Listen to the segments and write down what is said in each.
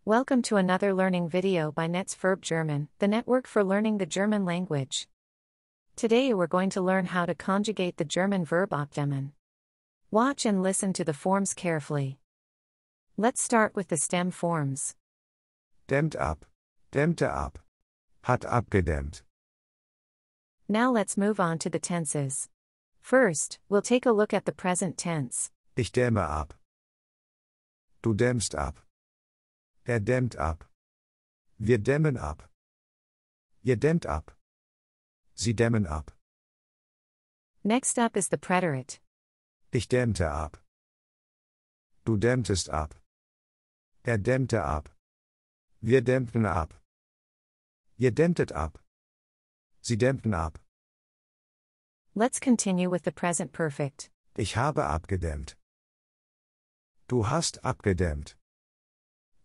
Welcome to another learning video by Netz Verb German, the network for learning the German language. Today we're going to learn how to conjugate the German verb abdämmen. Watch and listen to the forms carefully. Let's start with the stem forms. Dämmt ab, dämmte ab, hat abgedämmt. Now let's move on to the tenses. First, we'll take a look at the present tense. Ich dämme ab. Du dämmst ab. Er dämmt ab. Wir dämmen ab. Ihr dämmt ab. Sie dämmen ab. Next up is the preterite. Ich dämmte ab. Du dämmtest ab. Er dämmte ab. Wir dämmten ab. Ihr dämmtet ab. Sie dämmten ab. Let's continue with the present perfect. Ich habe abgedämmt. Du hast abgedämmt.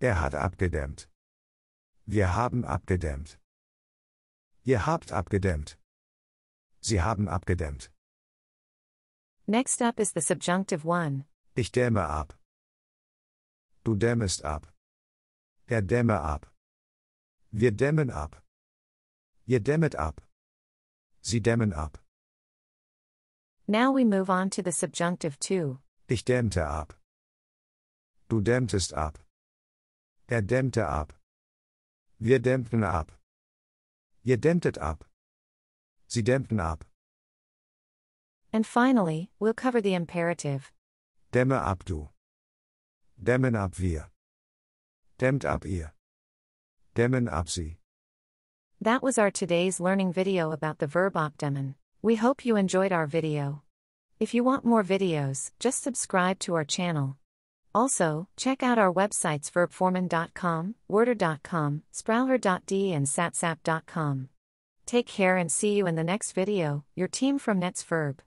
Er hat abgedämmt. Wir haben abgedämmt. Ihr habt abgedämmt. Sie haben abgedämmt. Next up is the subjunctive one. Ich dämme ab. Du dämmest ab. Er dämme ab. Wir dämmen ab. Ihr dämmet ab. Sie dämmen ab. Now we move on to the subjunctive two. Ich dämmte ab. Du dämmtest ab. Er dämmte ab. Wir dämmten ab. Ihr dämmtet ab. Sie dämmten ab. And finally, we'll cover the imperative. Dämme ab du. Dämmen ab wir. Dämmt ab ihr. Dämmen ab sie. That was our today's learning video about the verb abdämmen. We hope you enjoyed our video. If you want more videos, just subscribe to our channel. Also, check out our websites verbformen.com, worder.com, sprauher.de and satsap.com. Take care and see you in the next video, your team from Netz Verb.